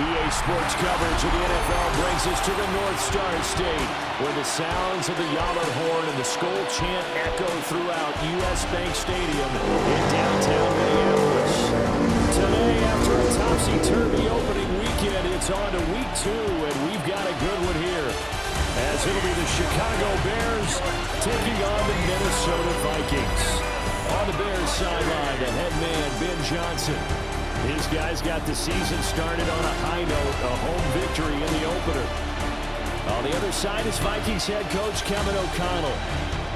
EA Sports coverage of the NFL brings us to the North Star State, where the sounds of the Yaller horn and the Skol chant echo throughout U.S. Bank Stadium in downtown Minneapolis. Today, after a topsy-turvy opening weekend, it's on to week 2, and we've got a good one here, as it'll be the Chicago Bears taking on the Minnesota Vikings. On the Bears sideline, the head man, Ben Johnson. His guys got the season started on a high note, a home victory in the opener. On the other side is Vikings head coach Kevin O'Connell.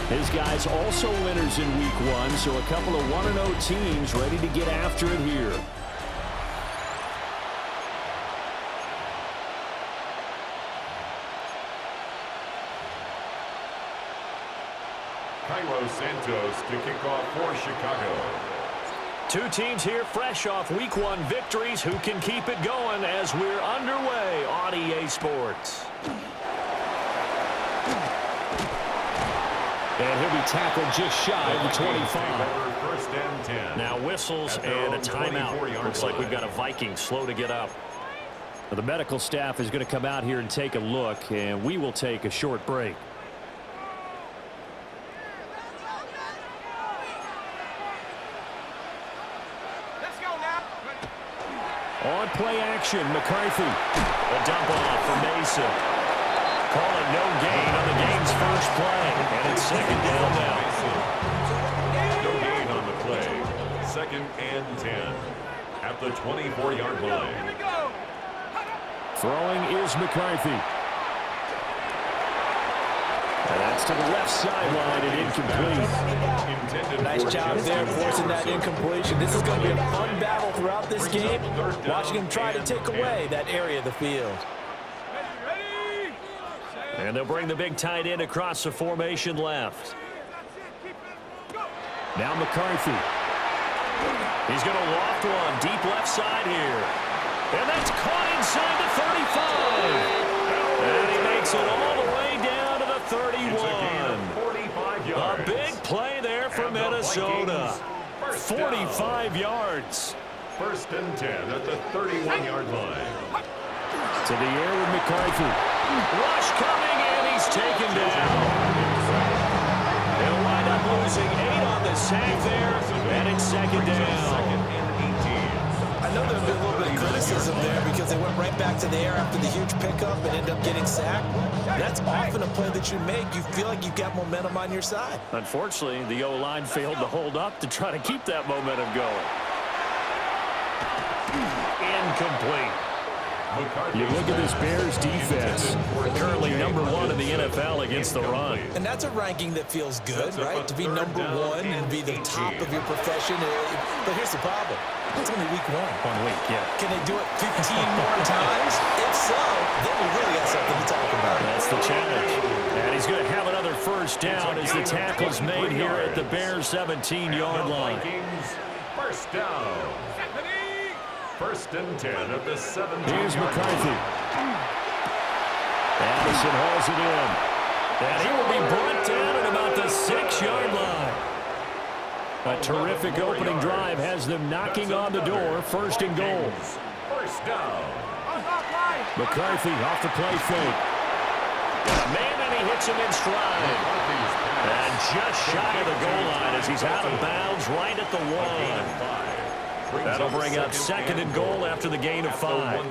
His guys also winners in week 1, so a couple of 1-0 teams ready to get after it here. Cairo Santos to kick off for Chicago. Two teams here fresh off week 1 victories who can keep it going as we're underway on EA Sports. And he'll be tackled just shy of the 25. First and 10. Now whistles and a timeout. Looks like we've got a Viking slow to get up. The medical staff is going to come out here and take a look, and we will take a short break. On play action, McCarthy. A dump off for Mason. Calling no gain on the game's first play. And it's second down now. No gain on the play. Second and 10 at the 24-yard line. Throwing is McCarthy. And that's to the left sideline and incomplete. Nice job there forcing that incompletion. This is going to be a fun battle throughout this game. Watching him try to take away that area of the field. And they'll bring the big tight end across the formation left. Now McCarthy. He's going to loft one deep left side here. And that's caught inside the 35. And he makes it all the way down to the 31. A big play there for Minnesota. 45 yards. First and 10 at the 31-yard line. To the air with McCarthy. Rush coming, and he's taken down. They'll wind up losing 8 on the sack there, and it's second down. I know there'll be a little bit of criticism there because they went right back to the air after the huge pickup and end up getting sacked. That's often a play that you make. You feel like you've got momentum on your side. Unfortunately, the O-line failed to hold up to try to keep that momentum going. Incomplete. You look at this Bears defense, currently number 1 in the NFL against the run. And that's a ranking that feels good, right? To be number 1 and be the top of your profession. But here's the problem. It's only week 1. 1 week, yeah. Can they do it 15 more times? If so, then we really got something to talk about. That's the challenge. And he's going to have another first down as the tackle's made here at the Bears' 17-yard line. First down. First and 10 at the 17-yard line. Here's McCarthy. Addison hauls it in. And he will be brought down at about the 6-yard line. A terrific opening drive has them knocking on the door. First and goal. First down. McCarthy off the play fake. Man, and he hits him in stride. And just shy of the goal line as he's out of bounds right at the 1. That'll bring up second and goal after the gain of 5.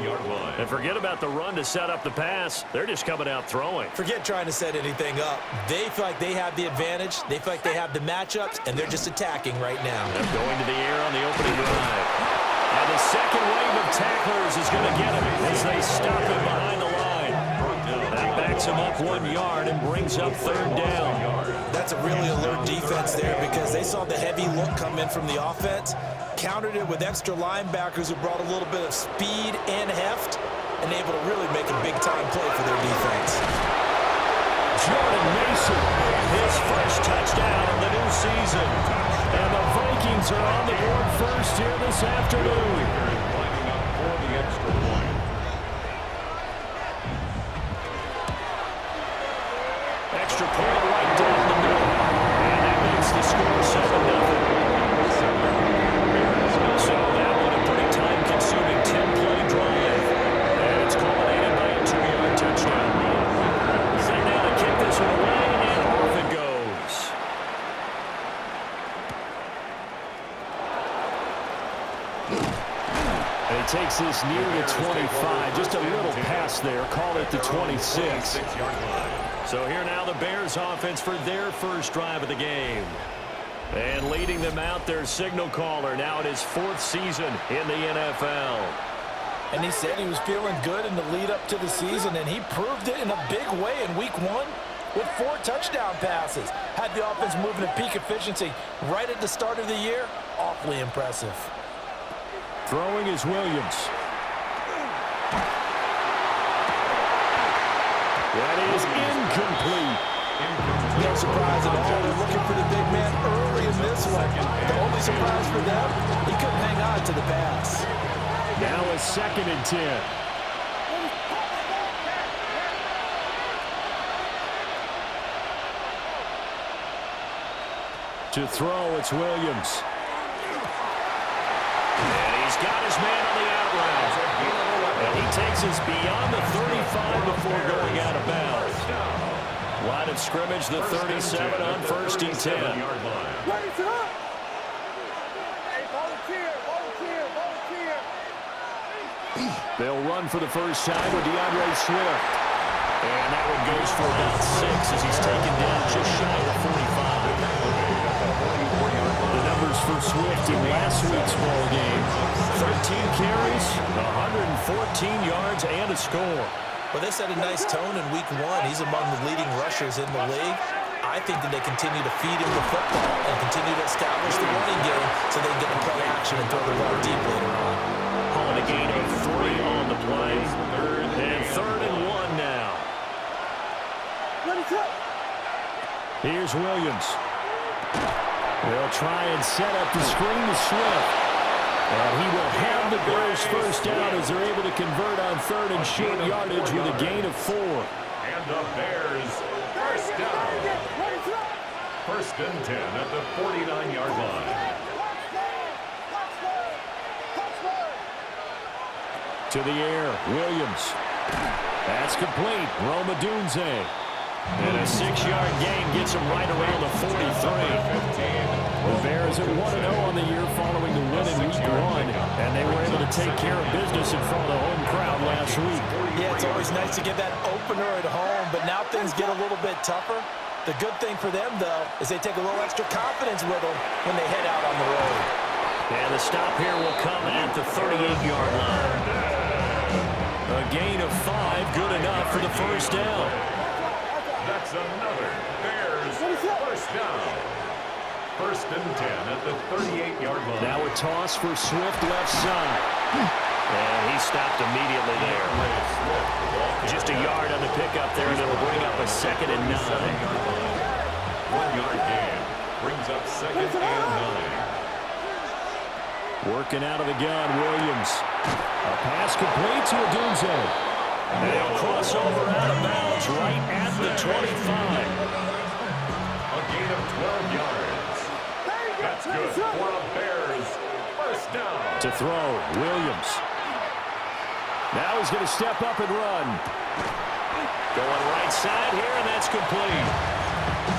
And forget about the run to set up the pass. They're just coming out throwing. Forget trying to set anything up. They feel like they have the advantage. They feel like they have the matchups, and they're just attacking right now. And going to the air on the opening drive. And the second wave of tacklers is going to get him as they stop him behind the line. That backs him up 1 yard and brings up third down. That's a really alert defense there because they saw the heavy look come in from the offense, countered it with extra linebackers who brought a little bit of speed and heft, and able to really make a big-time play for their defense. Jordan Mason, his first touchdown of the new season. And the Vikings are on the board first here this afternoon. Lining up for the extra point. Extra point right down the middle. And that makes the score 7-0. So that one a pretty time-consuming 10-play drive. And he takes this near the 25. Just a little pass there. Call it the 26. So here now the Bears offense for their first drive of the game. And leading them out, their signal caller, now in his 4th season in the NFL. And he said he was feeling good in the lead up to the season, and he proved it in a big way in week 1 with 4 touchdown passes. Had the offense moving at peak efficiency right at the start of the year. Awfully impressive. Throwing is Williams. That is incomplete. No surprise at all. They're looking for the big man early in this one. The only surprise for them, he couldn't hang on to the pass. Now a 2nd and 10. To throw, it's Williams. And he's got his man on the out route. And he takes us beyond the 35 before going out of bounds. Line of scrimmage, the 37 on 1st and 10. They'll run for the first time with DeAndre Swift. And that one goes for about 6 as he's taken down just shy of 45. The numbers for Swift in last week's ball game: 13 carries, 114 yards, and a score. Well, they set a nice tone in week 1. He's among the leading rushers in the league. I think that they continue to feed him the football and continue to establish the running game so they can get the play action and throw the ball deep later on. Calling a gain of 3 on the play. And 3rd and 1 now. Here's Williams. They'll try and set up the screen to Swift. And he will have the Bears first down as they're able to convert on 3rd and short yardage with a gain of 4. And the Bears first down. 1st and 10 at the 49-yard line. To the air, Williams. That's complete. Roma Dunze. And a 6-yard gain gets him right around the 43. The Bears are 1-0 on the year following the win in week 1, and they were able to take care of business in front of the home crowd last week. Yeah, it's always nice to get that opener at home, but now things get a little bit tougher. The good thing for them, though, is they take a little extra confidence with them when they head out on the road. And the stop here will come at the 38-yard line. A gain of 5, good enough for the first down. That's another Bears first down. 1st and 10 at the 38-yard line. Now a toss for Swift left side. And he stopped immediately there. Just a yard on the pickup there, and it'll bring up a 2nd and 9. 1-yard gain brings up 2nd and 9. Working out of the gun, Williams. A pass complete to Odunze. And they'll cross over out of bounds right at the 25. A gain of 12 yards. That's good for a Bears first down. To throw, Williams. Now he's going to step up and run. Going right side here, and that's complete.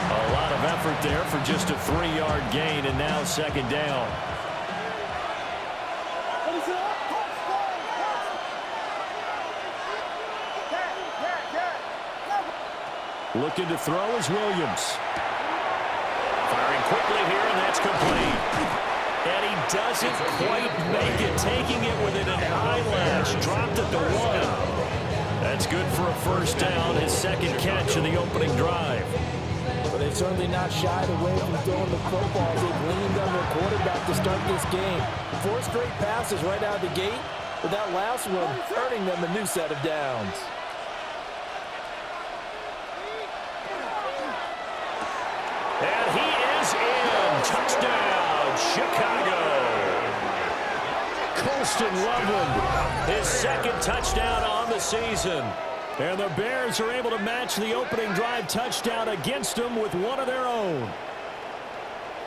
A lot of effort there for just a 3-yard gain, and now 2nd down. Looking to throw is Williams. Firing quickly here, and that's complete. And he doesn't quite make it, taking it within an eyelash. Dropped at the 1. That's good for a first down, his 2nd catch of the opening drive. But they've certainly not shied away from throwing the football. They've leaned on their quarterback to start this game. 4 straight passes right out of the gate, with that last one earning them a new set of downs. And he is in. Touchdown, Chicago. Colston Loveland, his 2nd touchdown on the season. And the Bears are able to match the opening drive touchdown against them with one of their own.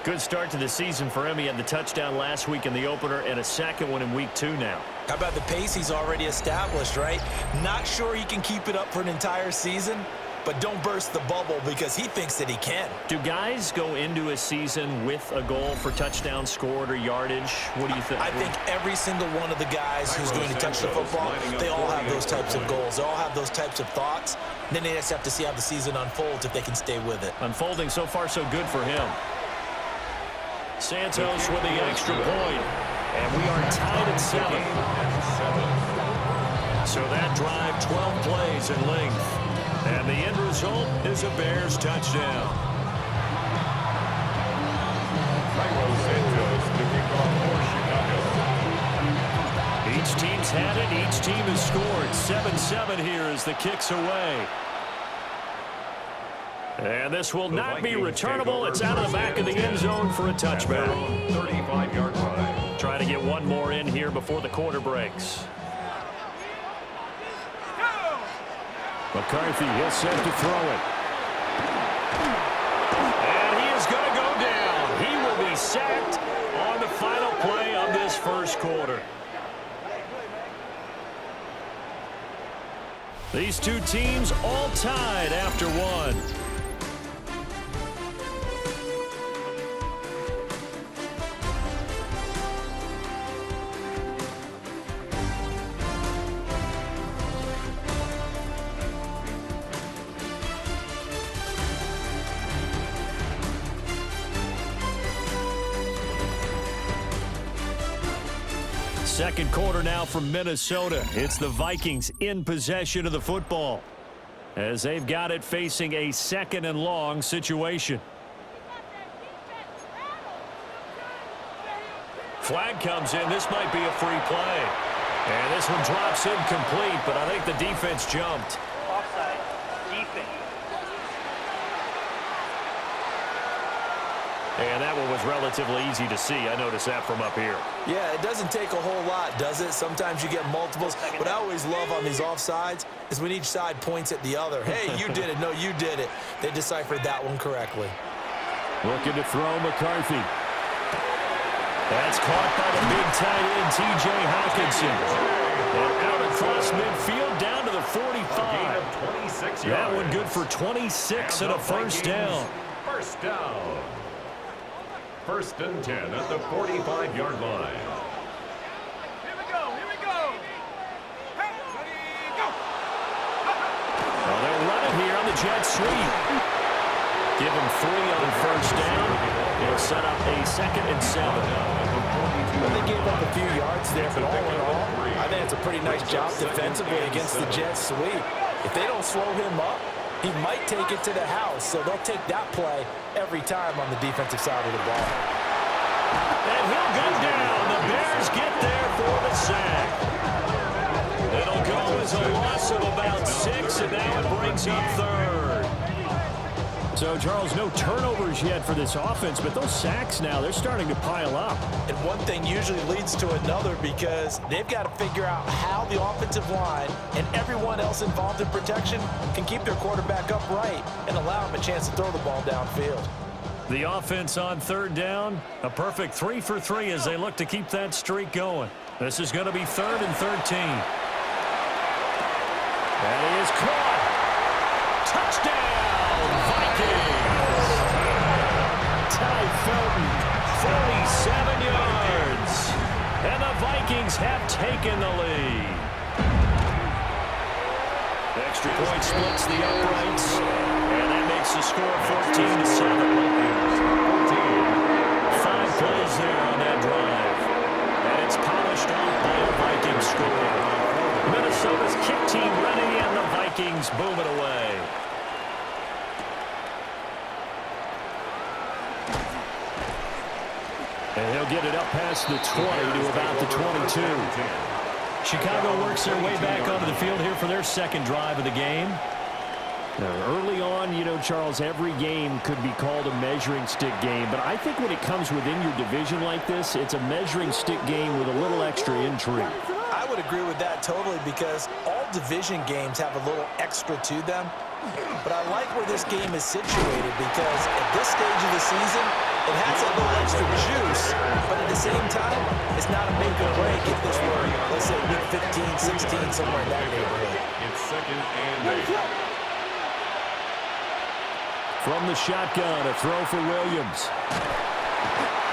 Good start to the season for him. He had the touchdown last week in the opener and a 2nd one in week 2 now. How about the pace he's already established, right? Not sure he can keep it up for an entire season, but don't burst the bubble because he thinks that he can. Do guys go into a season with a goal for touchdowns scored or yardage? What do you think? I think every single one of the guys who's going to touch the football, they all have those types of goals. They all have those types of thoughts. And then they just have to see how the season unfolds if they can stay with it. Unfolding so far so good for him. Santos with the extra point. And we are tied at 7. So that drive, 12 plays in length. And the end result is a Bears touchdown. Santos to kick off for Chicago. Each team's had it. Each team has scored. 7-7 here as the kick's away. And this will not be returnable. It's out of the back of the end zone for a touchback. 35-yard line. Try to get one more in here before the quarter breaks. McCarthy, he'll set to throw it. And he is going to go down. He will be sacked on the final play of this first quarter. These two teams all tied after one. Second quarter now from Minnesota. It's the Vikings in possession of the football as they've got it facing a 2nd and long situation. Flag comes in. This might be a free play. And this one drops incomplete, but I think the defense jumped. Offside. Defense. And that one was relatively easy to see. I noticed that from up here. Yeah, it doesn't take a whole lot, does it? Sometimes you get multiples. What I always love on these offsides is when each side points at the other. Hey, you did it. No, you did it. They deciphered that one correctly. Looking to throw McCarthy. That's caught by the big tight end, T.J. Hawkinson. And out across midfield down to the 45. That one good for 26 and a first down. First down. 1st and 10 at the 45-yard line. Here we go. Here we go. Hey, ready, go. Well, they'll run it here on the jet sweep. Give him 3 on first down. He'll set up a 2nd and 7. Well, they gave up a few yards there, but all in all, I think it's a pretty nice job defensively against the jet sweep. If they don't slow him up, he might take it to the house, so they'll take that play every time on the defensive side of the ball. And he'll go down. The Bears get there for the sack. It'll go as a loss of about 6, and now it brings up 3rd. So, Charles, no turnovers yet for this offense, but those sacks now, they're starting to pile up. And one thing usually leads to another because they've got to figure out how the offensive line and everyone else involved in protection can keep their quarterback upright and allow him a chance to throw the ball downfield. The offense on 3rd down, a perfect 3 for 3 as they look to keep that streak going. This is going to be 3rd and 13. And he is caught. Touchdown! Vikings! Ty Felton, 47 yards. And the Vikings have taken the lead. Extra point splits the uprights. And that makes the score 14-7. 5 plays there on that drive. And it's polished off by a Vikings score. Minnesota's kick team running in, the Vikings boom it away. And he'll get it up past the 20 to about the 22. Chicago works their way back onto the field here for their 2nd drive of the game. Now, early on, you know, Charles, every game could be called a measuring stick game. But I think when it comes within your division like this, it's a measuring stick game with a little extra intrigue. I would agree with that totally because all division games have a little extra to them. But I like where this game is situated because at this stage of the season, it has a little extra juice, but at the same time, it's not a make or break if this were, let's say, week 15, 16, somewhere in that neighborhood. It's 2nd and 8. From the shotgun, a throw for Williams.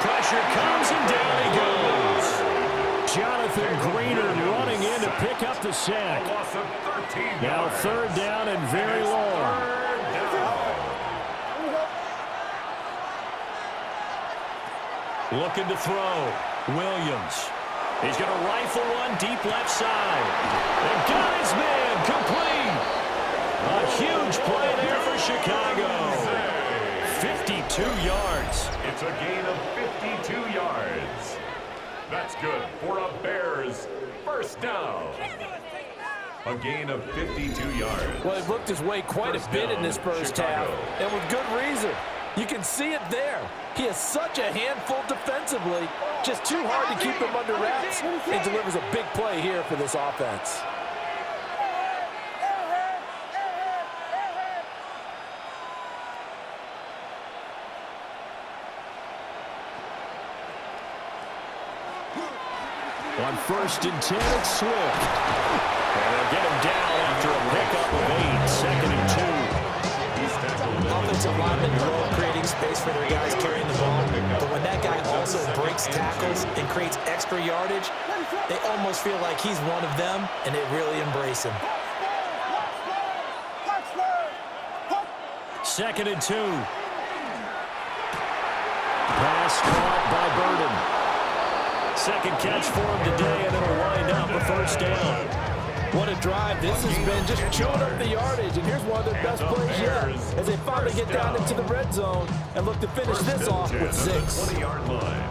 Pressure comes, and down he goes. Jonathan Greener running in to pick up the sack. Now third down and very long. Looking to throw. Williams. He's going to rifle one deep left side. And got his man complete. A huge play there for Chicago. 52 yards. It's a gain of 52 yards. That's good for a Bears first down. A gain of 52 yards. Well, he looked his way quite a bit in this first half, and with good reason. You can see it there. He is such a handful defensively. Just too hard to keep him under wraps. He delivers a big play here for this offense. On 1st and 10, it's Swift. And they'll get him down after a pickup of 8. 2nd and 2. Offensive linemen love creating space for their guys carrying the ball. But when that guy also breaks tackles and creates extra yardage, they almost feel like he's one of them, and they really embrace him. 2nd and 2. Pass caught by Burden. Second catch for him today, and it'll wind up a first down. What a drive. This has been just chewing up the yardage, and here's one of their best plays yet as they finally get down into the red zone and look to finish this off with 6. 20-yard line.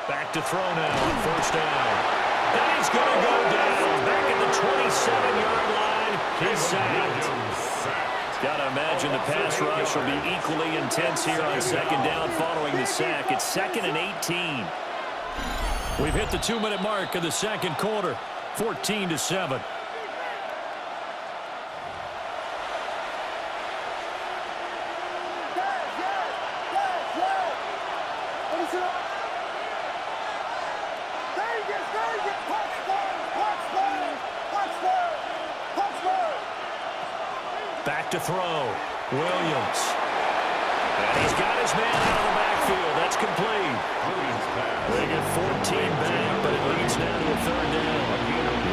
Back to throw now on first down. And he's going to go down back at the 27-yard line. He's sacked. Got to imagine the pass rush will be equally intense here on second down following the sack. It's 2nd and 18. We've hit the 2-minute mark of the second quarter, 14-7. Back to throw. Williams. And he's got his man out of the backfield. That's complete. They get 14 back, but it leads now to a third down.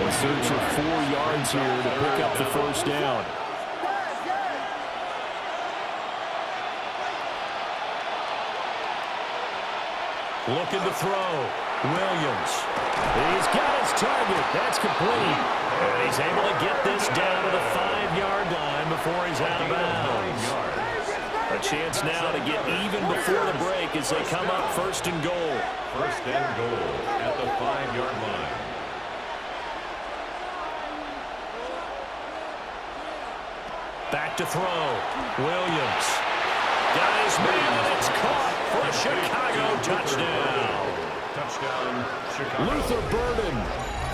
A search of 4 yards here to pick up the first down. Looking to throw. Williams. He's got his target. That's complete. And he's able to get this down to the 5-yard line before he's out of bounds. A chance now to get even before the break as they come up 1st and goal. 1st and goal at the 5-yard line. Back to throw. Williams. Got his man, and it's caught for a Chicago touchdown. Touchdown, Chicago. Luther Burden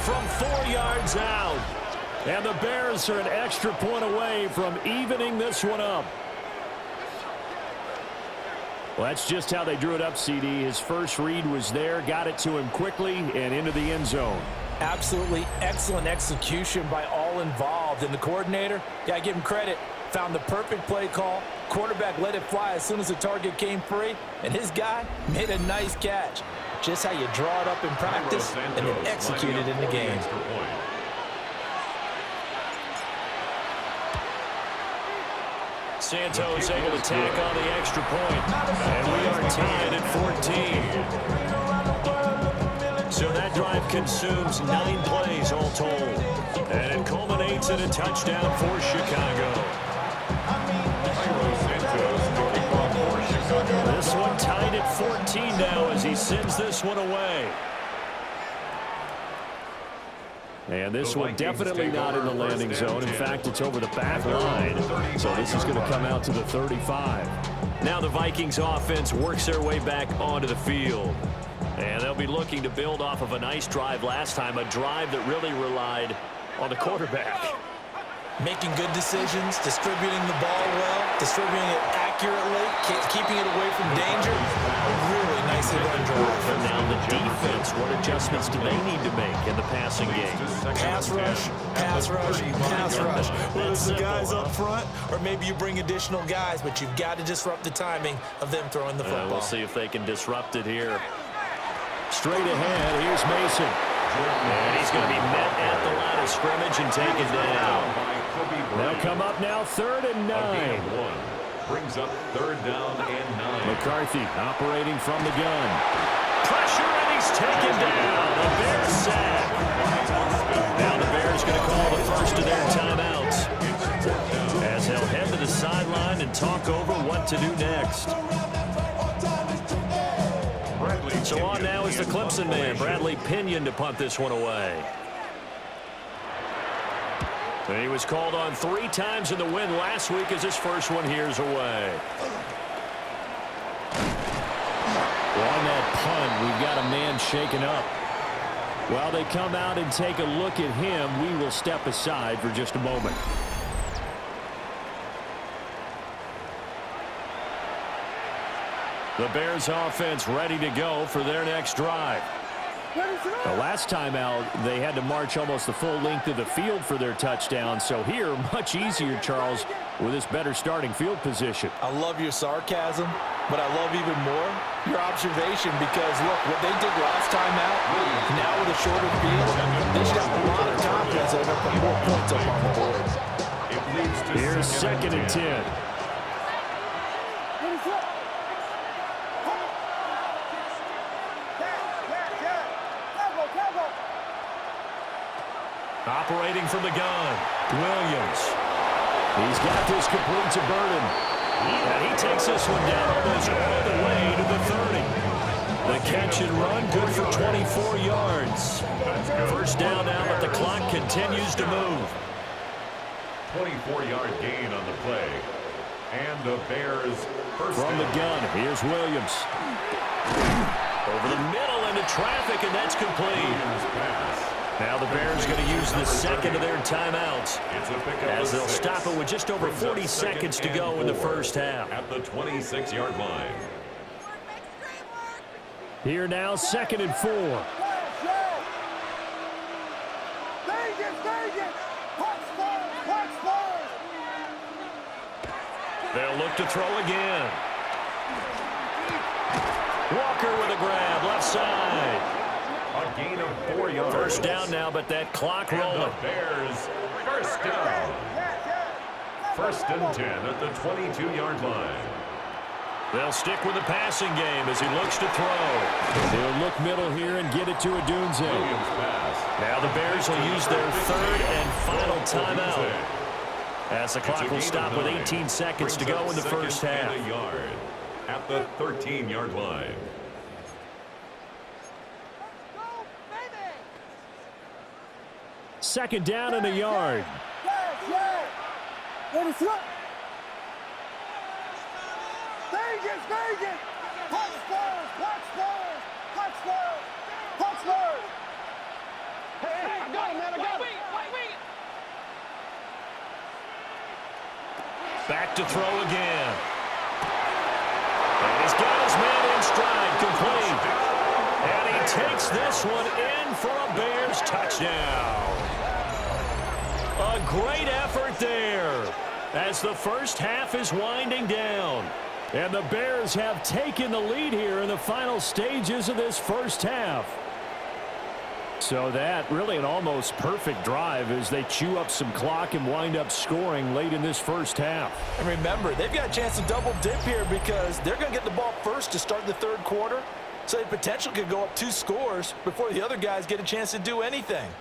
from 4 yards out. And the Bears are an extra point away from evening this one up. Well, that's just how they drew it up, CD. His first read was there, got it to him quickly, and into the end zone. Absolutely excellent execution by all involved. And the coordinator, got to give him credit, found the perfect play call. Quarterback let it fly as soon as the target came free, and his guy made a nice catch. Just how you draw it up in practice and then execute it in the game. Santos able to tack on the extra point, and we are tied at 14. So that drive consumes 9 plays all told, and it culminates in a touchdown for Chicago. This one tied at 14 now as he sends this one away. And this one definitely not in the landing zone. In fact, it's over the back line. So this is going to come out to the 35. Now the Vikings offense works their way back onto the field. And they'll be looking to build off of a nice drive last time, a drive that really relied on the quarterback. Making good decisions, distributing the ball well, distributing it accurately. accurately, keeping it away from danger. Really nicely run drive. And now the defense, what adjustments do they need to make in the passing game? Pass rush, pass rush, pass rush. Whether it's the guys up front or maybe you bring additional guys, but you've got to disrupt the timing of them throwing the football. We'll see if they can disrupt it here. Straight ahead, here's Mason. And he's going to be met at the line of scrimmage and taken down. They'll come up now 3rd and 9. Brings up 3rd down and 9. McCarthy operating from the gun. Pressure, and he's taken down. The Bears sack. Now the Bears going to call the first of their timeouts, as they'll head to the sideline and talk over what to do next. So on now is the Clemson man, Bradley Pinion, to punt this one away. And he was called on 3 times in the win last week as his first one here's away. On that punt, we've got a man shaken up. While they come out and take a look at him, we will step aside for just a moment. The Bears offense ready to go for their next drive. The last time out, they had to march almost the full length of the field for their touchdown. So here, much easier, Charles, with this better starting field position. I love your sarcasm, but I love even more your observation, because, look, what they did last time out, now with a shorter field, they should have a lot of confidence they're going to put more points up on the board. Here's 2nd and 10. Operating from the gun, Williams. He's got this complete to Burden. And he takes this one down almost all the way to the 30. The catch and run, good for 24 yards. First down now, but the clock continues to move. 24-yard gain on the play. And the Bears first from the gun, here's Williams. Over the middle into traffic, and that's complete. Now the Bears going to use the second of their timeouts, as they'll stop it with just over 40 seconds to go in the first half. At the 26-yard line. Here now, 2nd and 4. They'll look to throw again. Walker with a grab, left side. A gain of 4 yards. First down now, but that clock rolling. The Bears first down. 1st and 10 at the 22-yard line. They'll stick with the passing game as he looks to throw. They'll look middle here and get it to Odunze. Now the Bears will use their 3rd and final timeout, as the clock will stop with 18 seconds to go in the first half. At the 13-yard line. Second down and a yard. Back to throw again. And he's got his man in stride, complete. And he takes this one in for a Bears touchdown. A great effort there as the first half is winding down. And the Bears have taken the lead here in the final stages of this first half. So that really an almost perfect drive as they chew up some clock and wind up scoring late in this first half. And remember, they've got a chance to double dip here because they're going to get the ball first to start the 3rd quarter. So they potentially could go up 2 scores before the other guys get a chance to do anything.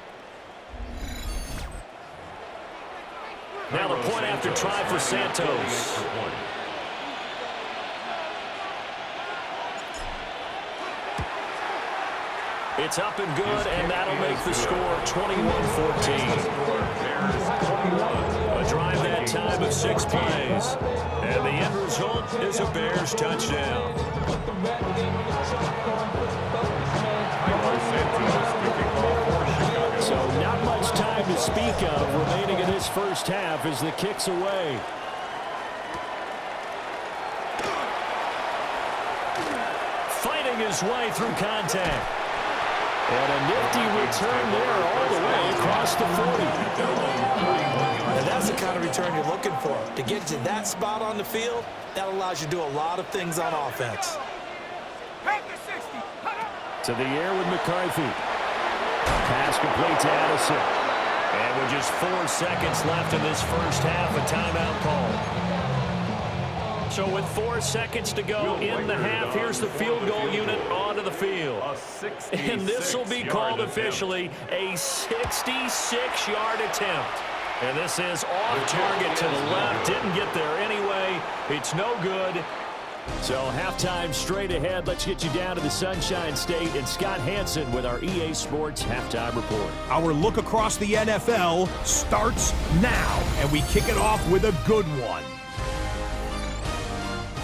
Now the point after try for Santos. It's up and good, and that'll make the score 21-14. A drive that time of 6 plays. And the end result is a Bears touchdown. So not much time to speak of remaining in this first half as the kick's away. his way through contact. And a nifty return there all the way across the 40. And that's the kind of return you're looking for. To get to that spot on the field, that allows you to do a lot of things on offense. To the air with McCarthy. Pass complete to Addison. And with just 4 seconds left in this first half, a timeout call. So with 4 seconds to go in the half, here's the field goal unit onto the field. And this will be called officially a 66-yard attempt. And this is off target to the left. Didn't get there anyway. It's no good. So halftime straight ahead. Let's get you down to the Sunshine State and Scott Hansen with our EA Sports Halftime Report. Our look across the NFL starts now, and we kick it off with a good one.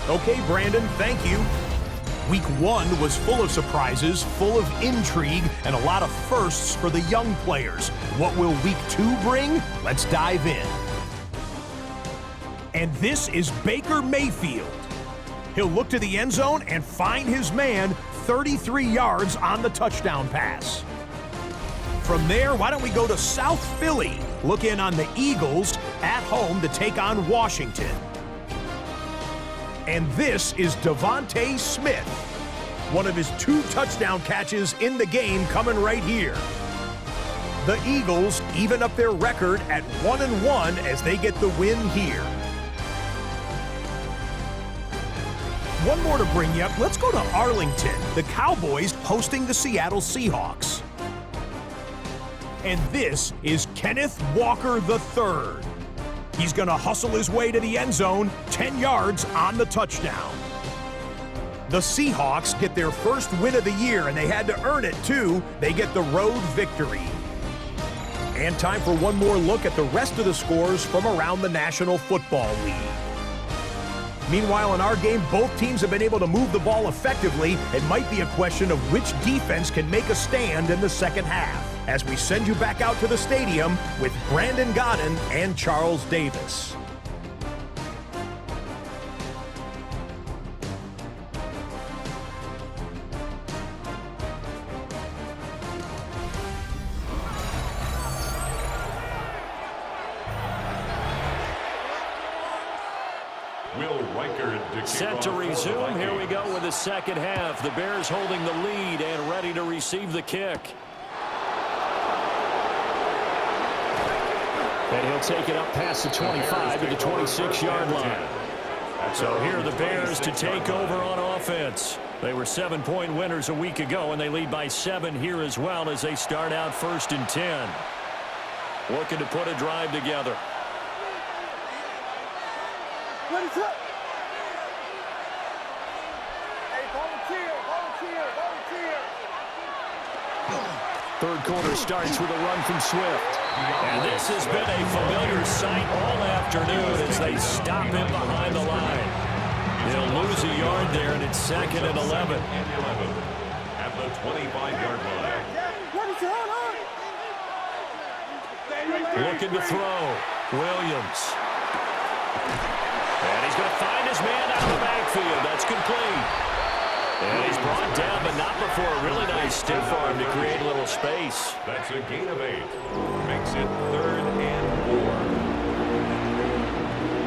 Okay, Brandon, thank you. Week 1 was full of surprises, full of intrigue, and a lot of firsts for the young players. What will Week 2 bring? Let's dive in. And this is Baker Mayfield. He'll look to the end zone and find his man 33 yards on the touchdown pass. From there, why don't we go to South Philly? Look in on the Eagles at home to take on Washington. And this is Devontae Smith. One of his 2 touchdown catches in the game coming right here. The Eagles even up their record at 1-1 as they get the win here. One more to bring you up. Let's go to Arlington. The Cowboys hosting the Seattle Seahawks. And this is Kenneth Walker III. He's going to hustle his way to the end zone, 10 yards on the touchdown. The Seahawks get their first win of the year, and they had to earn it, too. They get the road victory. And time for one more look at the rest of the scores from around the National Football League. Meanwhile, in our game, both teams have been able to move the ball effectively. It might be a question of which defense can make a stand in the second half, as we send you back out to the stadium with Brandon Godden and Charles Davis. Set to resume. Here we go with the second half. The Bears holding the lead and ready to receive the kick. And he'll take it up past the 25 to the 26-yard line. So here are the Bears to take over on offense. They were 7-point winners a week ago, and they lead by 7 here as well as they start out 1st and 10. Looking to put a drive together. Third quarter starts with a run from Swift. And this has been a familiar sight all afternoon as they stop him behind the line. He'll lose a yard there, and it's 2nd and 11. At the 25-yard line. Looking to throw. Williams. And he's going to find his man out of the backfield. That's complete. And he's brought down, but not before a really nice stiff arm to create a little space. That's a gain of 8. Makes it 3rd and 4.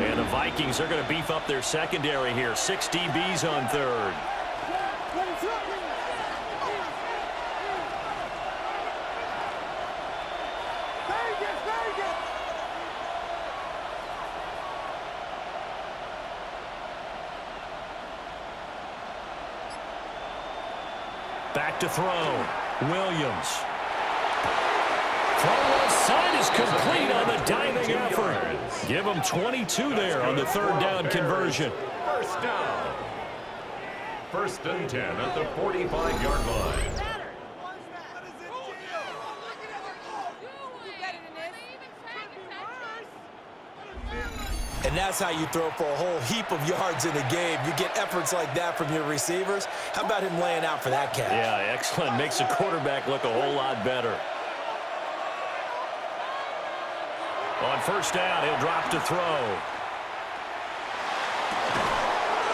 And the Vikings are going to beef up their secondary here. 6 DBs on 3rd. Back to throw. Williams. Throw left side is complete on the diving effort. Give him 22 there on the 3rd down conversion. First down. 1st and 10 at the 45-yard line. And that's how you throw for a whole heap of yards in a game. You get efforts like that from your receivers. How about him laying out for that catch? Yeah, excellent. Makes the quarterback look a whole lot better. On 1st down, he'll drop to throw.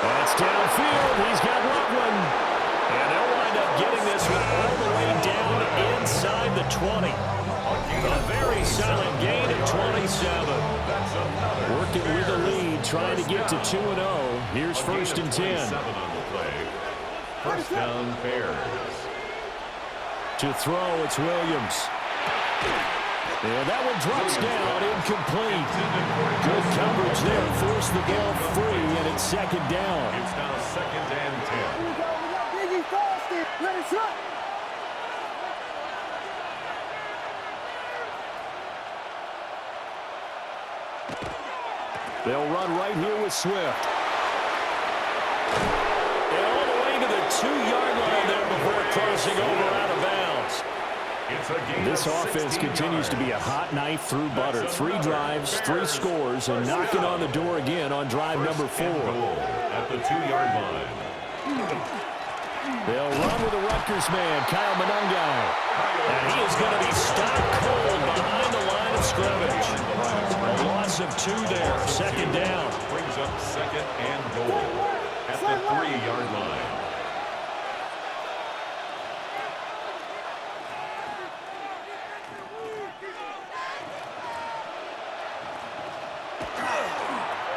That's downfield. He's got Loveland. And they'll this one all the way down inside the 20. A very solid gain of 27. Working with the lead, trying to get to 2-0. Here's 1st and 10. First down, Bears. To throw, it's Williams. And that one drops down, incomplete. Good coverage there, forced the ball free, and it's 2nd down. It's now 2nd and 10. Here we go, Biggie Foster. Let it shot. They'll run right here with Swift. And all the way to the 2-yard line there before crossing over out of bounds. This offense continues to be a hot knife through butter. 3 drives, 3 scores, and knocking on the door again on drive number 4. At the 2-yard line. They'll run with the Rutgers man, Kyle Monungai. And he is going to be stopped cold behind the line of scrimmage. A loss of 2 there, 2nd down. Brings up 2nd and goal at the 3-yard line.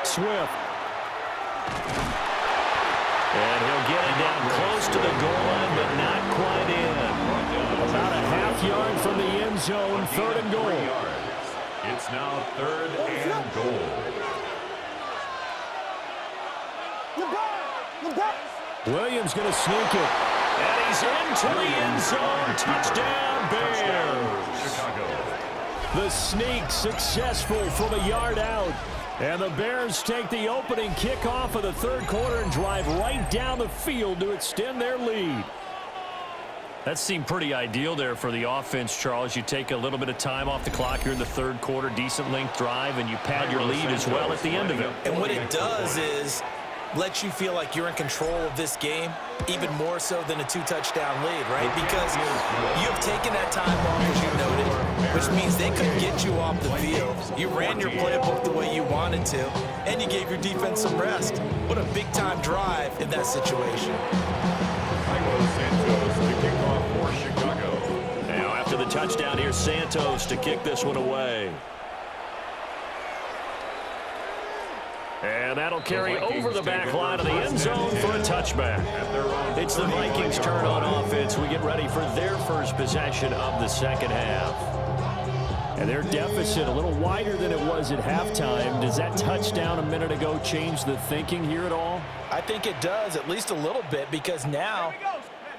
Swift. And he'll get it down close to the goal line, but not quite in. About a half yard from the end zone, 3rd and goal. It's now 3rd and goal. Williams going to sneak it. And he's into the end zone. Touchdown, Bears. Chicago. The sneak successful from a yard out. And the Bears take the opening kickoff of the 3rd quarter and drive right down the field to extend their lead. That seemed pretty ideal there for the offense, Charles. You take a little bit of time off the clock here in the 3rd quarter, decent length drive, and you pad your lead as well at the end of it. And what it does is let you feel like you're in control of this game, even more so than a 2-touchdown lead, right? Because you have taken that time off, as you noted, which means they couldn't get you off the field. You ran your playbook the way you wanted to, and you gave your defense some rest. What a big-time drive in that situation. Santos to kick off for Chicago. Now after the touchdown, here's Santos to kick this one away. And that'll carry over the back line of the end zone for a touchback. It's the Vikings' turn on offense. We get ready for their first possession of the 2nd half. And their deficit a little wider than it was at halftime. Does that touchdown a minute ago change the thinking here at all? I think it does, at least a little bit, because now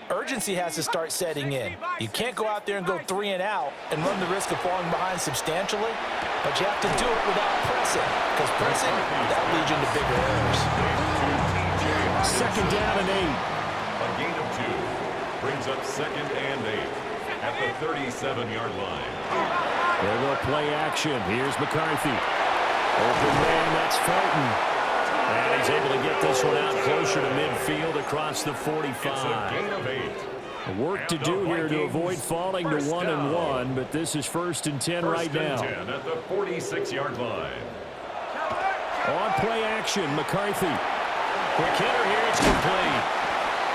urgency has to start setting in. You can't go out there and go 3 and out and run the risk of falling behind substantially, but you have to do it without pressing, because pressing, that leads you into bigger errors. 2nd down and 8. A gain of 2 brings up 2nd and 8 at the 37-yard line. They'll go play action. Here's McCarthy. Open man, that's Felton. And he's able to get this one out closer to midfield across the 45. It's a gain of 8. Work to do here to avoid falling to 1-1, but this is 1st and 10 right now. 10 at the 46-yard line. On play action, McCarthy. Quick hitter here, it's complete.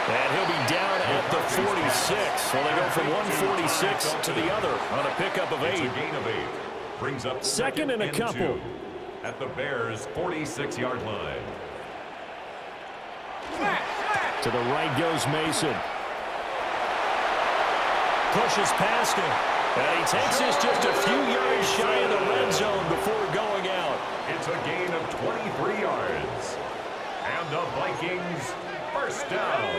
And he'll be down at the 46. So they go from 146 to the other on a pickup of 8. It's a gain of 8. Brings up 2nd and a couple. 2 at the Bears' 46-yard line. To the right goes Mason. Pushes past him. And he takes this just a few yards shy of the red zone before going out. It's a gain of 23 yards. And the Vikings, first down.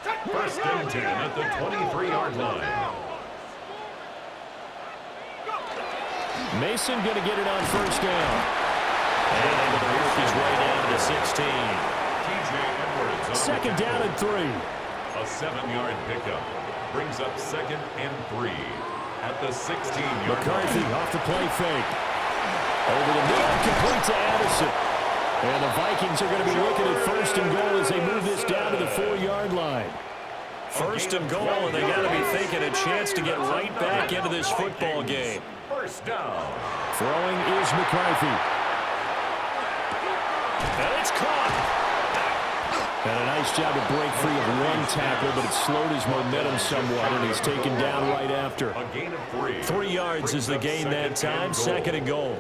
1st and 10 at the 23-yard line. Mason going to get it on 1st down. And able to work his way down to the 16. TJ Edwards. 2nd down and 3. A 7-yard pickup. Brings up 2nd and 3 at the 16-yard McCarthy line. off the play fake. Over the middle, complete to Addison. And the Vikings are going to be looking at 1st and goal as they move this down to the 4-yard line. 1st and goal, and they got to be thinking a chance to get right back into this football game. First down. Throwing is McCarthy. And it's caught. And a nice job to break free of one tackle, but it slowed his momentum somewhat, and he's taken down right after. A gain of 3. 3 yards is the gain that time, second and goal.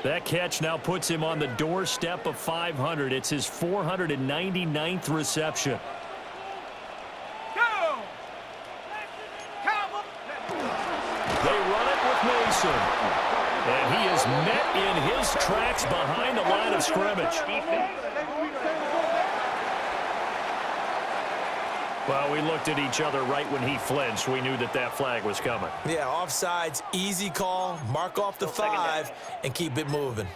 That catch now puts him on the doorstep of 500. It's his 499th reception. They run it with Mason. And he is met in his tracks behind the line of scrimmage. Well, we looked at each other right when he flinched. We knew that that flag was coming. Yeah, offsides, easy call, mark off the 5, and keep it moving.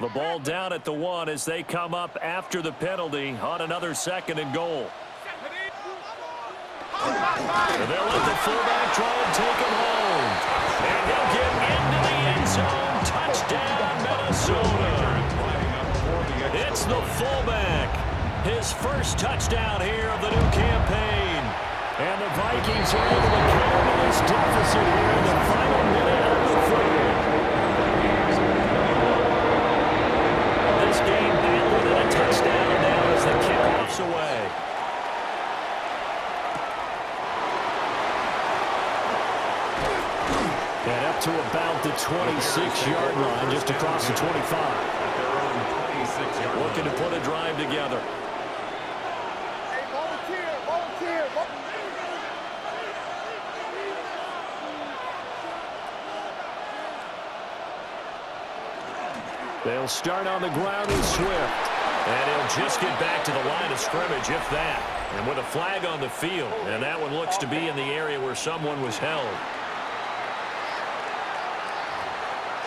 The ball down at the 1 as they come up after the penalty on another second and goal. They'll let the fullback try and take him home. And he'll get into the end zone. Touchdown, Minnesota. It's the fullback. His first touchdown here of the new campaign. And the Vikings are able to counter this deficit here in the final minute of the third. This game ended in a touchdown now as the kickoff's away. And up to about the 26-yard line, just across the 25. Looking to put a drive together. They'll start on the ground with Swift. And he'll just get back to the line of scrimmage, if that. And with a flag on the field. And that one looks to be in the area where someone was held.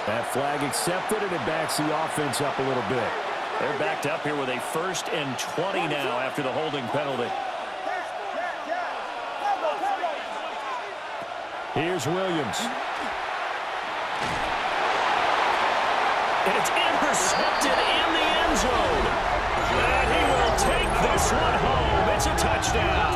That flag accepted, and it backs the offense up a little bit. They're backed up here with a 1st and 20 now after the holding penalty. Here's Williams. And it's intercepted in the end zone. And he will take this one home. It's a touchdown.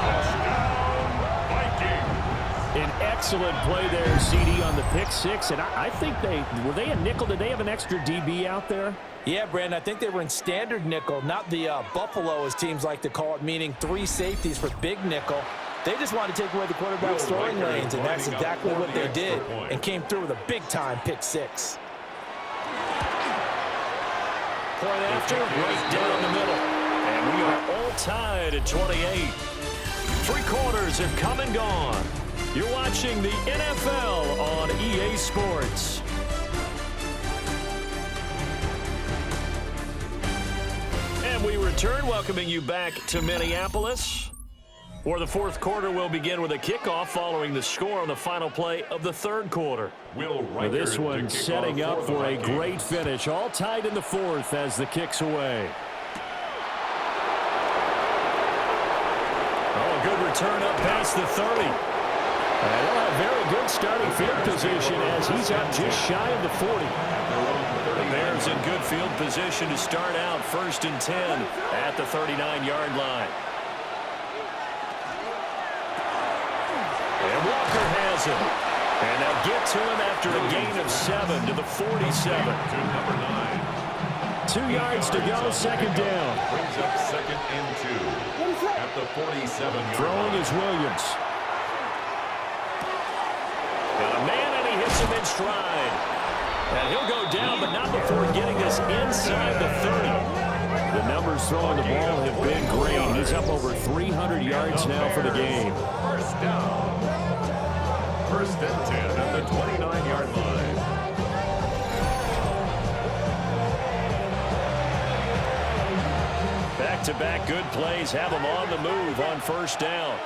An excellent play there, CD, on the pick 6. And I think were they a nickel? Did they have an extra DB out there? Yeah, Brandon, I think they were in standard nickel, not the Buffalo, as teams like to call it, meaning 3 safeties for big nickel. They just wanted to take away the quarterback's throwing lanes, and that's exactly what they did, and came through with a big-time pick 6. Point after, right down the middle. And we are all tied at 28. 3 quarters have come and gone. You're watching the NFL on EA Sports. And we return, welcoming you back to Minneapolis, where the 4th quarter will begin with a kickoff following the score on the final play of the 3rd quarter. This one setting up for a great finish, all tied in the 4th as the kick's away. Oh, a good return up past the 30. And they'll have very good starting field position as he's up just shy of the 40. The Bears in good field position to start out 1st and 10 at the 39-yard line. And Walker has it. And they'll get to him after a gain of 7 to the 47. 2 yards to go, 2nd down. Brings up 2nd and 2 at the 47-yard Throwing line. is Williams. Got a man, and he hits him in stride. And he'll go down, but not before getting this inside the 30. The numbers throwing the ball have been great. He's up over 300 yards now for the game. 1st down. 1st and 10 at the 29-yard line. Back-to-back good plays have him on the move on 1st down.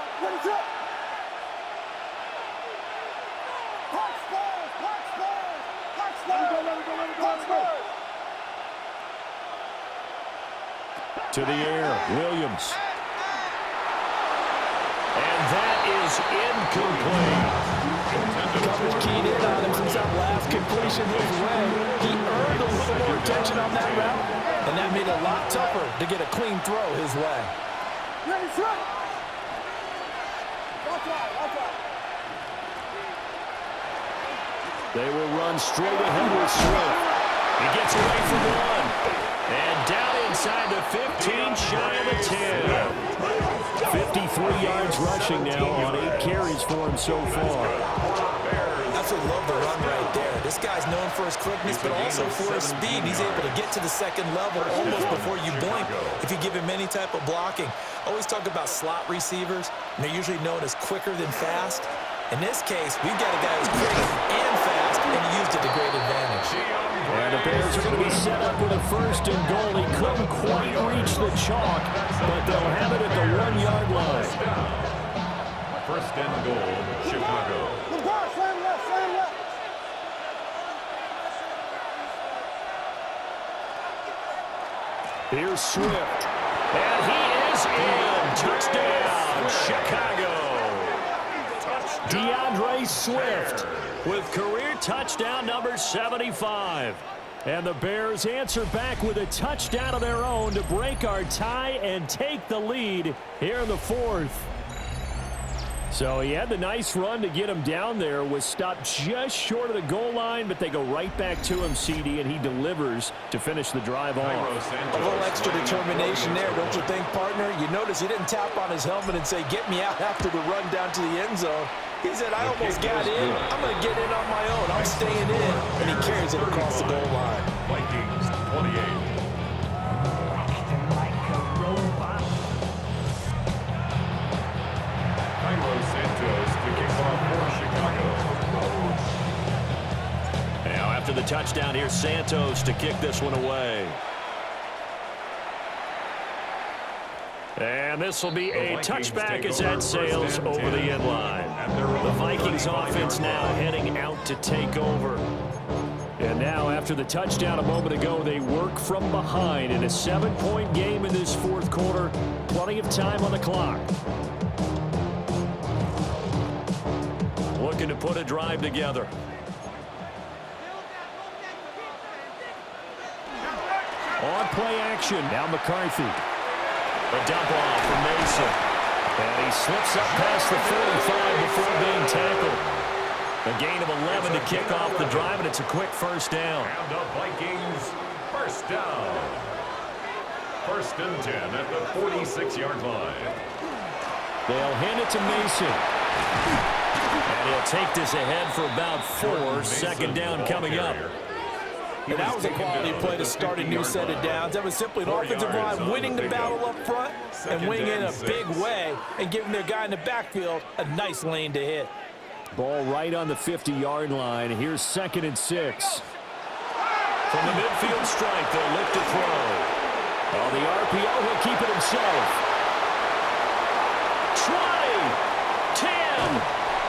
To the air, Williams. And that is incomplete. Coverage keyed in on him since that last completion his way. He earned a little more attention on that route, and that made it a lot tougher to get a clean throw his way. They will run straight ahead with Swift. He gets away from one. And down inside the 15, shy of the 10. 53 yards rushing now on 8 carries for him so far. Absolutely love the run right there. This guy's known for his quickness, but also for his speed. He's able to get to the second level almost before you blink if you give him any type of blocking. Always talk about slot receivers, and they're usually known as quicker than fast. In this case, we've got a guy who's quick and fast, and he used it to great advantage. And the Bears are going to be set up with a 1st and goal. He couldn't quite reach the chalk, but they'll have it at the 1-yard line. 1st and goal, Chicago. Here's Swift. And he is in. Touchdown, Chicago. DeAndre Swift with career touchdown number 75. And the Bears answer back with a touchdown of their own to break our tie and take the lead here in the 4th. So he had the nice run to get him down there, was stopped just short of the goal line, but they go right back to him, CD, and he delivers to finish the drive off. A little extra determination there, don't you think, partner? You notice he didn't tap on his helmet and say, get me out after the run down to the end zone. He said, I almost got in. I'm going to get in on my own. I'm staying in. And he carries it across the goal line. Vikings 28. Now after the touchdown, here's Santos to kick this one away. And this will be a touchback as that sails over the end line. The Vikings offense now heading out to take over. And now after the touchdown a moment ago, they work from behind in a 7-point game in this 4th quarter. Plenty of time on the clock. Looking to put a drive together. On play action, now McCarthy. A dump off from Mason. And he slips up past the 45 before being tackled. A gain of 11 to kick off the drive, and it's a quick 1st down. And the Vikings, 1st down. 1st and 10 at the 46-yard line. They'll hand it to Mason. And he'll take this ahead for about 4. 2nd down coming up. And that was a quality play to start a new set of downs. That was simply an offensive line winning the battle up front and winning in a big way and giving their guy in the backfield a nice lane to hit. Ball right on the 50-yard line. Here's 2nd and 6. From the midfield stripe, they'll look to throw. On the RPO, he'll keep it himself. 20, 10,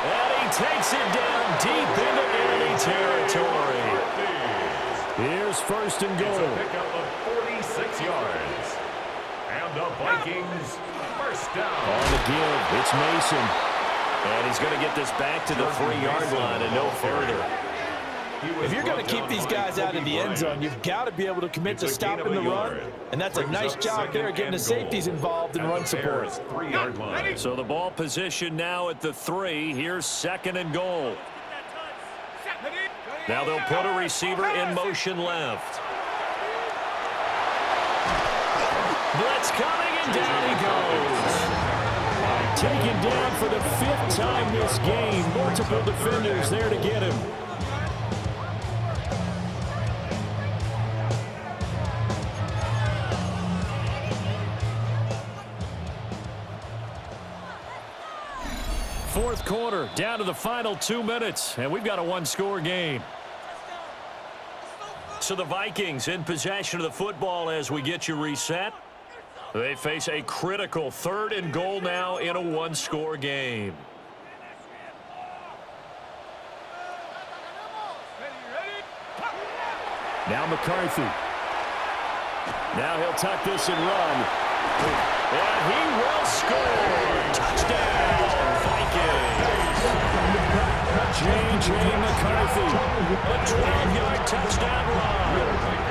and he takes it down deep into enemy territory. Here's 1st and goal. It's a pickup of 46 yards. And the Vikings, 1st down. On the give, it's Mason. And he's going to get this back to the 3-yard line and no further. If you're going to keep these guys out of the end zone, you've got to be able to commit to stopping the run. And that's a nice job there getting the safeties involved in run support. 3-yard line. So the ball position now at the 3. Here's 2nd and goal. Now they'll put a receiver in motion left. Blitz coming, and down he goes. Taken down for the 5th time this game. Multiple defenders there to get him. Fourth quarter, down to the final 2 minutes, and we've got a 1-score game. So the Vikings in possession of the football as we get you reset. They face a critical 3rd and goal now in a 1-score game. Now McCarthy. Now he'll tuck this and run. And he will score. Touchdown, Vikings. J.J. McCarthy. A 12-yard touchdown run.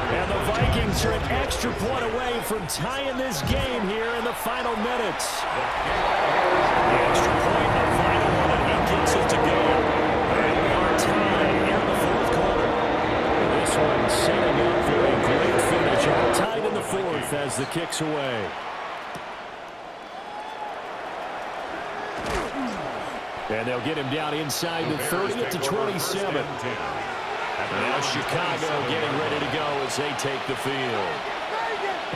And the Vikings are an extra point away from tying this game here in the final minutes. The extra point, the final one, and he gets it to go. And we are tied here in the 4th quarter. And this one setting up for a great finish. All tied in the 4th as as the kick's away. And they'll get him down inside the 30 at the 27. Now Chicago getting ready to go as they take the field.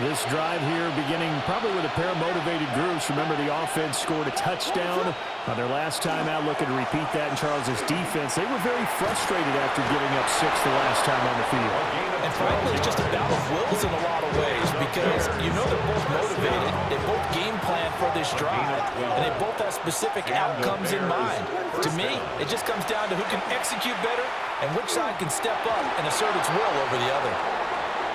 This drive here beginning probably with a pair of motivated groups. Remember, the offense scored a touchdown on their last time out, looking to repeat that in Charles' defense. They were very frustrated after giving up 6 the last time on the field. And frankly, it's just a battle of wills in a lot of ways because you know they're both motivated. They both game plan for this drive, and they both have specific outcomes in mind. To me, it just comes down to who can execute better and which side can step up and assert its will over the other.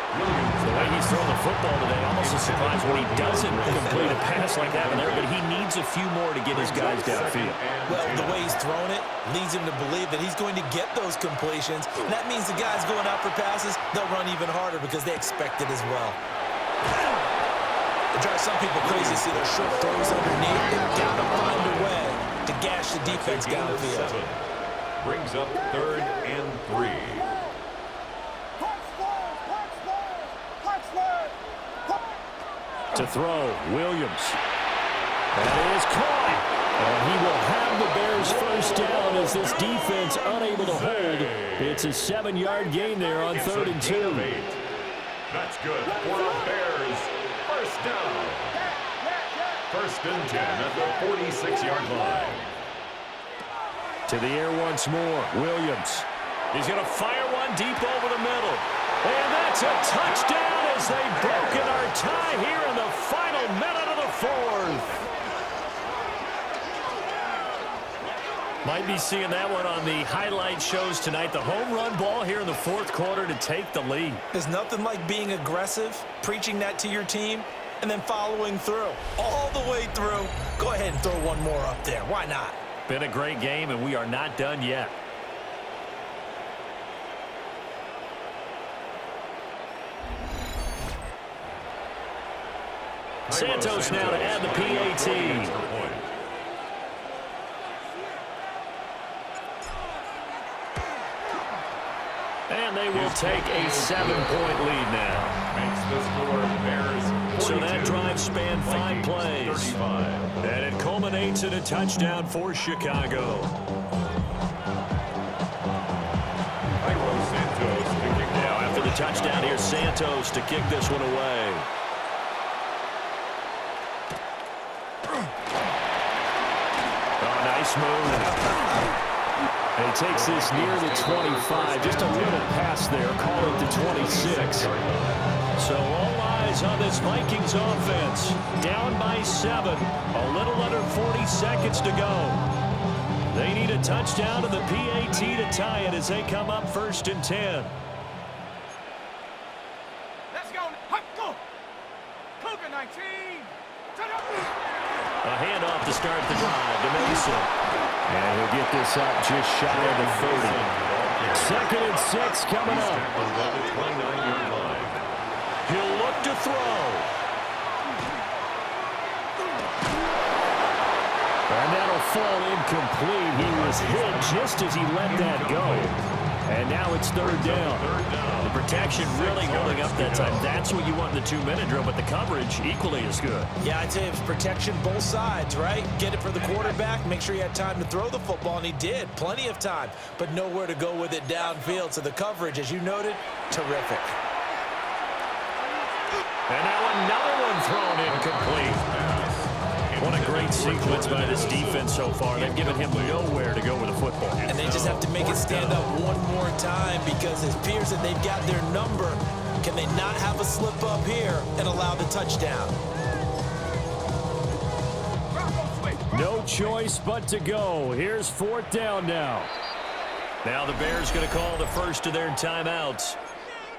The way he's throwing the football today, almost a surprise when he doesn't complete a pass like that in there, but he needs a few more to get his guys downfield. Well, the way he's throwing it leads him to believe that he's going to get those completions. And that means the guys going out for passes, they'll run even harder because they expect it as well. It drives some people crazy to see those short throws underneath. They've got to find a way to gash the defense downfield. Brings up 3rd and 3. To throw, Williams. That is caught. And he will have the Bears first down as this defense unable to hold. It's a 7-yard gain there on 3rd and 2. That's good for the Bears. First down. 1st and 10 at the 46-yard line. To the air once more, Williams. He's going to fire one deep over the middle. And that's a touchdown as they've broken our tie here in the final minute of the 4th. Might be seeing that one on the highlight shows tonight. The home run ball here in the 4th quarter to take the lead. There's nothing like being aggressive, preaching that to your team, and then following through. All the way through. Go ahead and throw one more up there. Why not? Been a great game, and we are not done yet. Santos now to add the PAT. And they will take a 7-point lead now. Makes the score Bears 42, so that drive spanned 5 plays. 35. And it culminates in a touchdown for Chicago. Now after the touchdown, here's Santos to kick this one away. Oh, nice move. And he takes this near the 25. Just a little pass there. Call it the 26. So all eyes on this Vikings offense. Down by 7. A little under 40 seconds to go. They need a touchdown to the PAT to tie it as they come up 1st and 10. Let's go. Go. Cougar 19. A handoff to start the drive to Mason. And he'll get this up just shy of the 30. 2nd and 6 coming up. He'll look to throw. And that'll fall incomplete. He was hit just as he let that go. And now it's 3rd down. The protection really holding up that time. That's what you want in the 2-minute drill, but the coverage equally as good. Yeah, I'd say it's protection both sides, right? Get it for the quarterback, make sure he had time to throw the football, and he did. Plenty of time, but nowhere to go with it downfield. So the coverage, as you noted, terrific. And now another one thrown incomplete. What a great sequence by this defense so far. They've given him nowhere to go with the football. And they just have to make it stand up one more time because it appears that they've got their number. Can they not have a slip up here and allow the touchdown? No choice but to go. Here's 4th down now. Now the Bears going to call the first of their timeouts.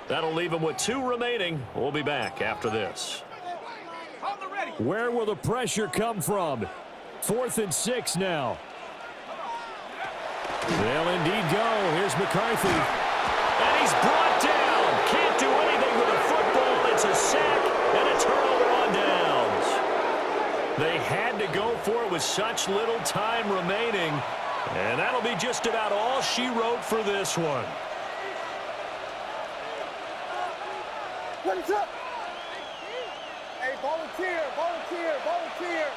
That'll leave them with 2 remaining. We'll be back after this. Where will the pressure come from? 4th and 6 now. They'll indeed go. Here's McCarthy. And he's brought down. Can't do anything with a football. It's a sack and a turnover on downs. They had to go for it with such little time remaining. And that'll be just about all she wrote for this one. What's up? Volunteer, volunteer, volunteer.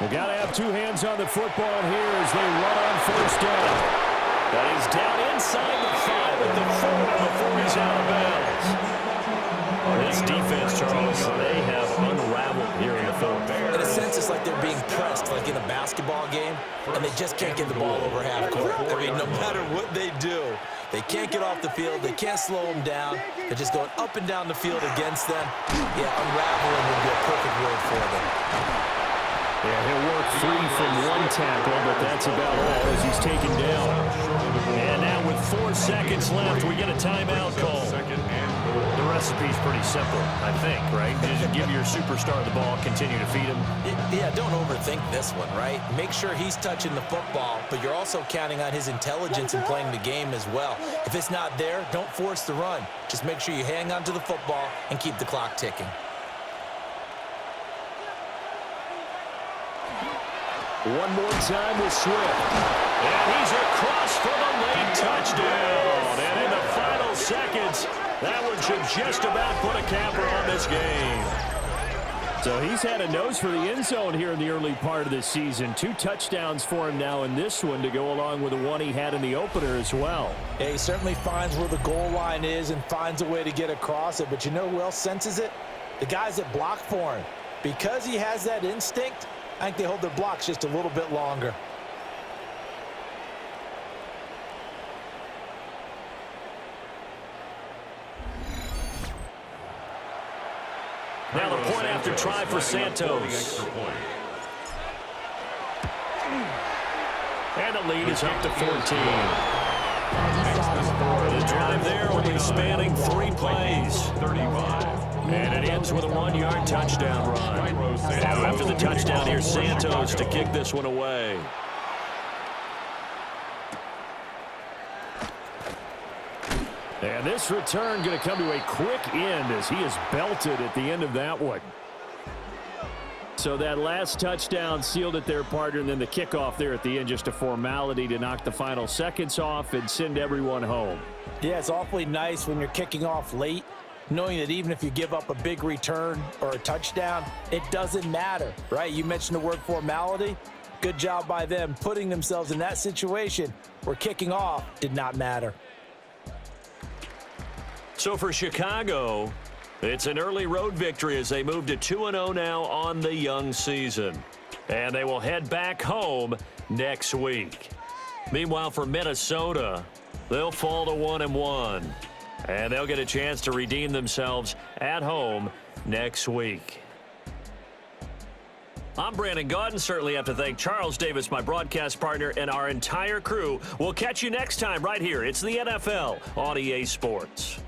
We got to have two hands on the football here as they run on first down. But he's down inside the 5 at the 4 before he's out of bounds. This defense, Charles, they have unraveled here in the fourth. In a sense, it's like they're being pressed, like in a basketball game, and they just can't get the ball over half court. I mean, no matter what they do, they can't get off the field. They can't slow them down. They're just going up and down the field against them. Yeah, unraveling would be a perfect word for them. Yeah, he'll work free from one tackle, but that's about all as he's taken down. And now with 4 seconds left, we get a timeout call. The recipe's pretty simple, I think, right? Just give your superstar the ball, continue to feed him. Yeah, don't overthink this one, right? Make sure he's touching the football, but you're also counting on his intelligence in playing the game as well. If it's not there, don't force the run. Just make sure you hang on to the football and keep the clock ticking. One more time with Swift. And he's across for the late touchdown. And in the final seconds, that one should just about put a capper on this game. So he's had a nose for the end zone here in the early part of the season. 2 touchdowns for him now in this one to go along with the one he had in the opener as well. Yeah, he certainly finds where the goal line is and finds a way to get across it. But you know who else senses it? The guys that block for him. Because he has that instinct, I think they hold their blocks just a little bit longer. Now the point after try for Santos. And the lead is up to 14. The drive there only spanning 3 plays. 35. And it ends with a 1-yard touchdown run. Now after the touchdown, here's Santos to kick this one away. And this return going to come to a quick end as he is belted at the end of that one. So that last touchdown sealed it there, partner, and then the kickoff there at the end, just a formality to knock the final seconds off and send everyone home. Yeah, it's awfully nice when you're kicking off late, knowing that even if you give up a big return or a touchdown, it doesn't matter, right? You mentioned the word formality. Good job by them putting themselves in that situation where kicking off did not matter. So for Chicago, it's an early road victory as they move to 2-0 now on the young season. And they will head back home next week. Meanwhile, for Minnesota, they'll fall to 1-1. And they'll get a chance to redeem themselves at home next week. I'm Brandon Gaudin. Certainly have to thank Charles Davis, my broadcast partner, and our entire crew. We'll catch you next time right here. It's the NFL on EA Sports.